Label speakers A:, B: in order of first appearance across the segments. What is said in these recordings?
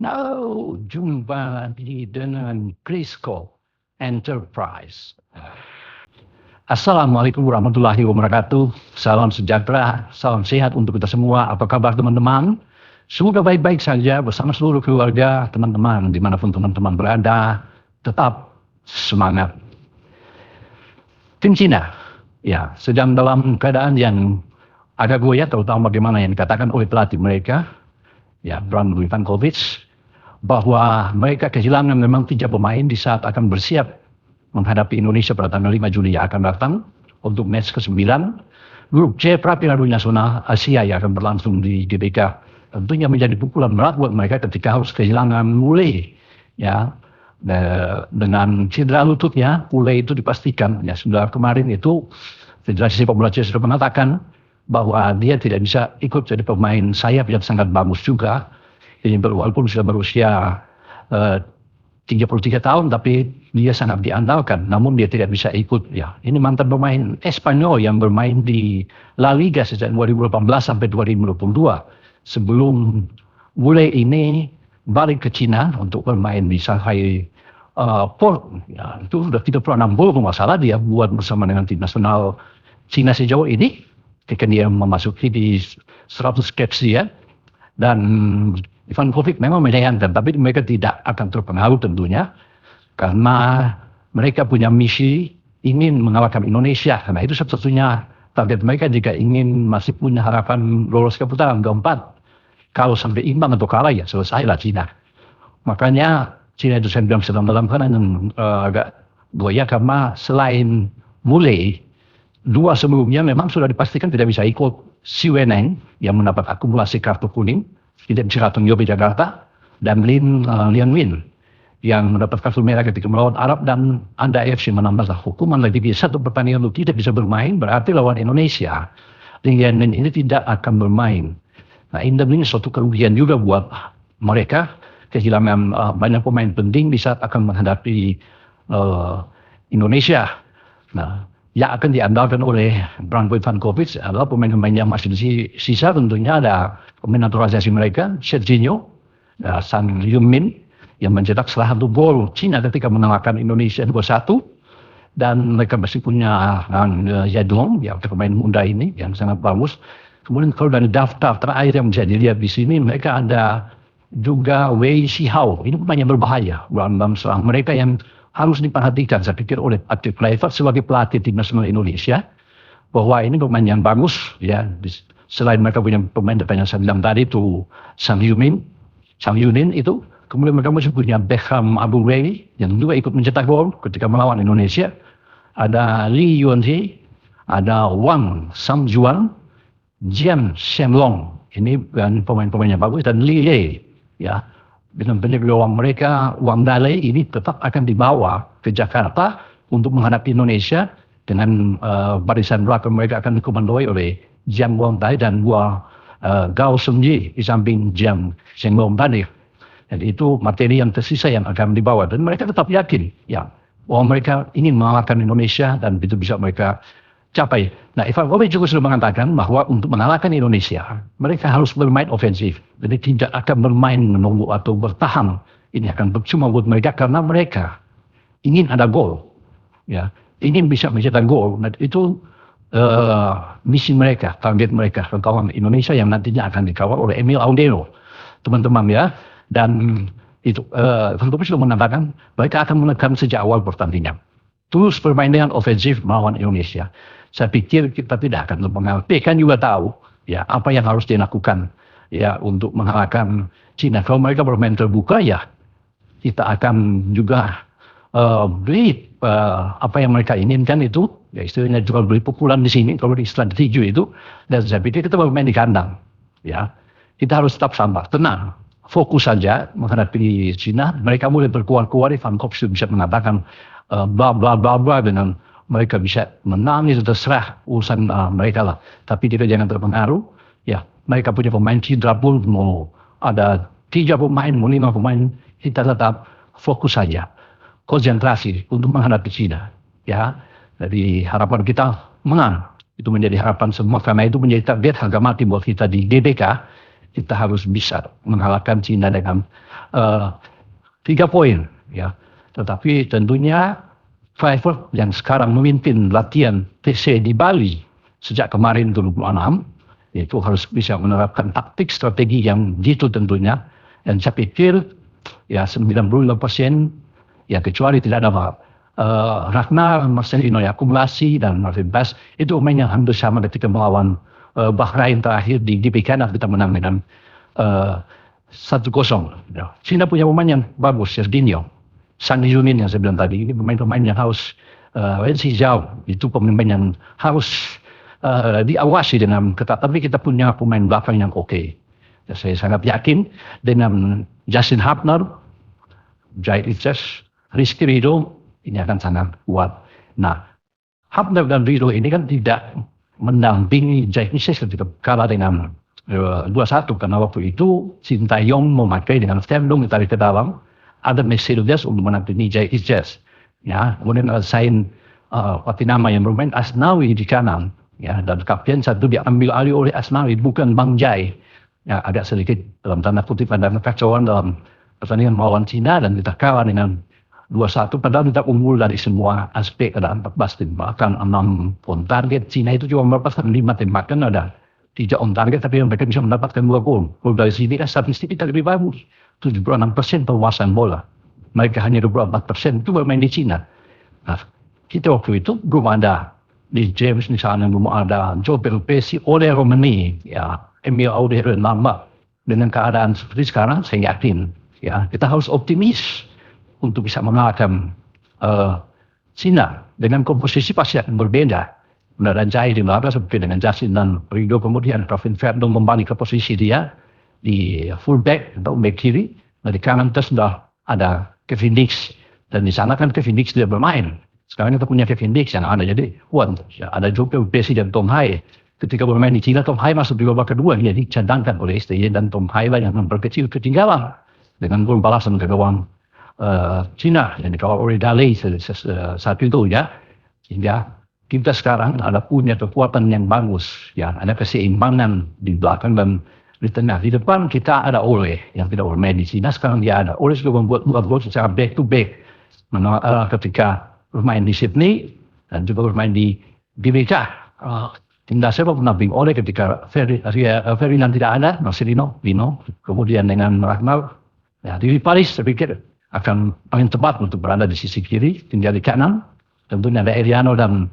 A: Now, jumpa lagi dengan Crisco Enterprise. Assalamualaikum warahmatullahi wabarakatuh. Salam sejahtera, salam sehat untuk kita semua. Apa kabar teman-teman? Semoga baik-baik saja bersama seluruh keluarga, teman-teman, dimanapun teman-teman berada. Tetap semangat. Tim Cina, ya, sedang dalam keadaan yang agak goyah, terutama bagaimana yang dikatakan oleh pelatih mereka, ya, Brandt Wijnkovic, bahwa mereka kehilangan memang 3 pemain di saat akan bersiap menghadapi Indonesia pada tanggal 5 Juli yang akan datang untuk match ke-9 grup C Piala Nasional Asia yang akan berlangsung di GBK. Tentunya menjadi pukulan berat buat mereka ketika harus kehilangan Mule, ya, dengan cedera lututnya. Mule itu dipastikan, ya, sudah kemarin itu Federasi Sepak Bola Cina sudah mengatakan bahwa dia tidak bisa ikut jadi pemain sayap yang sangat bagus juga. Ini walaupun sudah berusia 33 tahun, tapi dia sangat diandalkan. Namun dia tidak bisa ikut. Ya, ini mantan pemain Espanyol yang bermain di La Liga sejak 2018 sampai 2022. Sebelum Mule ini balik ke Cina untuk bermain di Shanghai Port. Ya, itu sudah 36 gol masalah dia buat bersama dengan tim nasional Cina sejauh ini. Ketika dia memasuki di 100 caps dia. Dan Wijnkovic memang menyayangkan, tapi mereka tidak akan terpengaruh tentunya, karena mereka punya misi ingin mengalahkan Indonesia, karena itu satu-satunya target mereka jika ingin masih punya harapan lolos ke putaran keempat. Kalau sampai imbang atau kalah, ya selesailah Cina. Makanya Cina itu saya bilang sedang dalam keadaan yang agak goyah, karena selain Mule, 2 sebelumnya memang sudah dipastikan tidak bisa ikut. Si Weneng yang mendapat akumulasi kartu kuning, tidak bisa datang ke Jakarta, dan Lian Win yang mendapat kartu merah ketika melawan Arab, dan Anda AFC menambah hukuman lagi di 1 pertandingan untuk tidak bisa bermain, berarti lawan Indonesia Lian Win ini tidak akan bermain. Nah, ini suatu kerugian juga buat mereka, kehilangan banyak pemain penting di saat akan menghadapi Indonesia. Nah, yang akan diandalkan oleh Brandt Wijnkovic adalah pemain-pemain yang masih sisa. Tentunya ada pemain naturalisasi mereka, Serginho, Son Heung-min, yang mencetak salah 1 gol Cina ketika mengalahkan Indonesia 2-1. Dan mereka masih punya Yadlong, ya, pemain muda ini yang sangat bagus. Kemudian kalau dari daftar terakhir yang bisa dilihat di sini, mereka ada juga Wei Shihao. Ini pemain yang berbahaya dalam serang mereka yang harus diperhatikan, saya pikir, oleh Patrick Kluivert sebagai pelatih tim nasional Indonesia, bahwa ini pemain yang bagus, ya. Selain mereka punya pemain depan yang saya bilang tadi itu Son Heung-min itu, kemudian mereka masih punya Beckham Abubawi yang juga ikut mencetak gol ketika melawan Indonesia. Ada Lee Yuan-hee, ada Wang Samjuan, Jian Shenlong, ini pemain-pemain yang bagus, dan Lee Ye, ya. Benar-benar peluang mereka, Wang Dale ini tetap akan dibawa ke Jakarta untuk menghadapi Indonesia dengan barisan belakang mereka akan dikomandoi oleh Jiang Guangtai dan Gao Sungji di samping Jiang Shenglong tadi. Jadi itu materi yang tersisa yang akan dibawa, dan mereka tetap yakin, ya, bahwa mereka ingin mengalahkan Indonesia dan itu bisa mereka capai. Nah, Wijnkovic juga sudah mengatakan bahwa untuk mengalahkan Indonesia, mereka harus bermain ofensif. Jadi tidak akan bermain menunggu atau bertahan. Ini akan percuma buat mereka karena mereka ingin ada gol, ya, ingin bisa mencetak gol. Nah, itu misi mereka, target mereka, kawan Indonesia yang nantinya akan dikawal oleh Emil Audero, teman-teman, ya. Dan itu Wijnkovic sudah mengatakan mereka akan menekan sejak awal pertandingan. Terus bermain dengan ofensif melawan Indonesia. Saya pikir kita tidak akan terpengaruh. Kan juga tahu, ya, apa yang harus dilakukan, ya, untuk mengalahkan Cina. Kalau mereka bermain terbuka, ya, kita akan juga beri apa yang mereka inginkan itu, ya, istilahnya juga beri pukulan di sini kalau di istilah tinju itu. Dan saya pikir kita bermain di kandang, ya. Kita harus tetap sabar, tenang, fokus saja menghadapi Cina. Mereka mulai berkuar-kuar, Wijnkovic bisa mengatakan bla bla bla bla, dengan mereka bisa menang, itu terserah urusan mereka lah. Tapi kita jangan terpengaruh, ya. Mereka punya pemain cedera pun, mau ada 3 pemain, mau 5 pemain, kita tetap fokus saja, konsentrasi untuk menghadapi Cina, ya. Jadi harapan kita menang, itu menjadi harapan semua, karena itu menjadi target harga mati buat kita di GBK. kita harus bisa mengalahkan China dengan 3 poin. Ya. Tetapi tentunya Clifford yang sekarang memimpin latihan TC di Bali sejak kemarin 26, itu harus bisa menerapkan taktik strategi yang jitu tentunya. Dan saya pikir ya 95%, ya kecuali tidak ada Ragnar, Marcelino ya akumulasi dan Marvin Bass, itu pemain yang hampir sama ketika melawan Bahrain terakhir di Canada kita menang dengan 1-0. China punya pemain yang bagus, Serginho, Sang Heung-min yang saya bilang tadi, ini pemain-pemain yang harus Wen Xizhao, itu pemain yang harus diawasi dengan ketat. Tapi kita punya pemain belakang yang oke. Saya sangat yakin dengan Justin Hapner, Jai Itzes, Rizky Ridho, ini akan sangat kuat. Nah, Hapner dan Ridho ini kan tidak mendampingi Jai Itzes ketika kalah dengan 2-1, karena waktu itu Sintayong memakai dengan Stendong ditarik ke dalam, ada Mercedes untuk menampingi Jai Itzes. Ya, kemudian ada Sain Patinama yang bermain Asnawi di kanan. Ya, dan kapten satu diambil alih oleh Asnawi, bukan Bang Jai. Ya, agak sedikit dalam tanda kutip ada kekacauan dalam pertandingan melawan Cina dan kita kalah dengan 2-1, padahal kita unggul dari semua aspek. Ada 14 tembakan, 6 on target. Cina itu cuma mendapatkan 5 tembakan, ada 3 on target, tapi mereka bisa mendapatkan 2 gol. Kalau dari sini kan statistik kita lebih bagus, 76% penguasaan bola. Mereka hanya 24%, itu bermain di Cina. Nah, kita waktu itu belum ada di James misalnya, belum ada Joe Pelopesi, Ole Romani, ya, Emil Auder nambah. Dengan keadaan seperti sekarang, saya yakin ya kita harus optimis untuk bisa mengalahkan Cina. Dengan komposisi pasti akan berbeda. Dan Jai di belakang seperti dengan Justin dan Ridho, kemudian Pravin Verdon kembali ke posisi dia di fullback atau back kiri. Nah, di kanan terus sudah ada Kevin Dix, dan di sana kan Kevin Dix tidak bermain. Sekarang kita punya Kevin Dix yang ada jadi kuat. Ya, ada juga Pessi dan Tom Hai. Ketika bermain di Cina, Tom Hai masuk di babak kedua, jadi dicadangkan oleh STY, dan Tom Hai lah yang memperkecil ketinggalan dengan gol balasan ke gawang Cina yang dikawal oleh Dale saat itu ya. Sehingga kita sekarang ada punya kekuatan yang bagus, ya, ada keseimbangan di belakang dan di tengah. Di depan kita ada Ole yang tidak bermain di Cina, sekarang dia ada. Ole sudah membuat 2 gol secara back to back. Ketika bermain di Sydney dan juga bermain di Gbk. Timnas saya menamping Ole ketika Ferdinand tidak ada, Marcelino, Vino, kemudian dengan Ragnar. Ya, di Paris saya pikir akan paling tepat untuk berada di sisi kiri, tinggal di kanan. Tentunya ada Eliano dan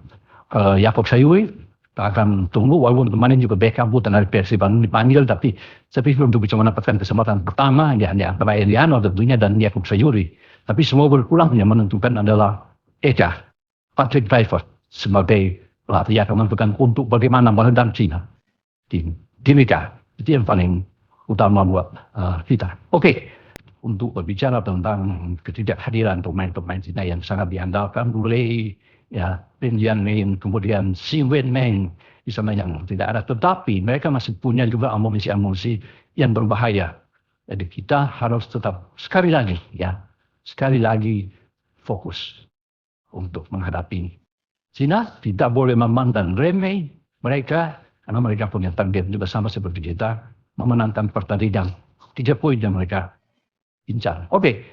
A: Jakob Sayuri. Kita akan tunggu, walaupun kemarin juga Beckham dan dari Persiban dipanggil, tapi saya pikir untuk bisa mendapatkan kesempatan pertama ya antara Eliano tentunya dan Jakob Sayuri. Tapi semua berpulang yang menentukan adalah Eka, Patrick Kluivert sebagai pelatih yang menentukan untuk bagaimana meredam Cina di Gbk. Itu yang paling utama buat kita. Oke. Untuk berbicara tentang ketidakhadiran pemain-pemain Cina yang sangat diandalkan, mulai ya Lin Jianming, kemudian Xi Wenmeng, di sana yang tidak ada, tetapi mereka masih punya juga amunisi-amunisi yang berbahaya. Jadi kita harus tetap sekali lagi fokus untuk menghadapi Cina. Tidak boleh memandang remeh mereka, karena mereka punya target juga sama seperti kita, memenangkan pertandingan 3 poin yang mereka incar. Oke,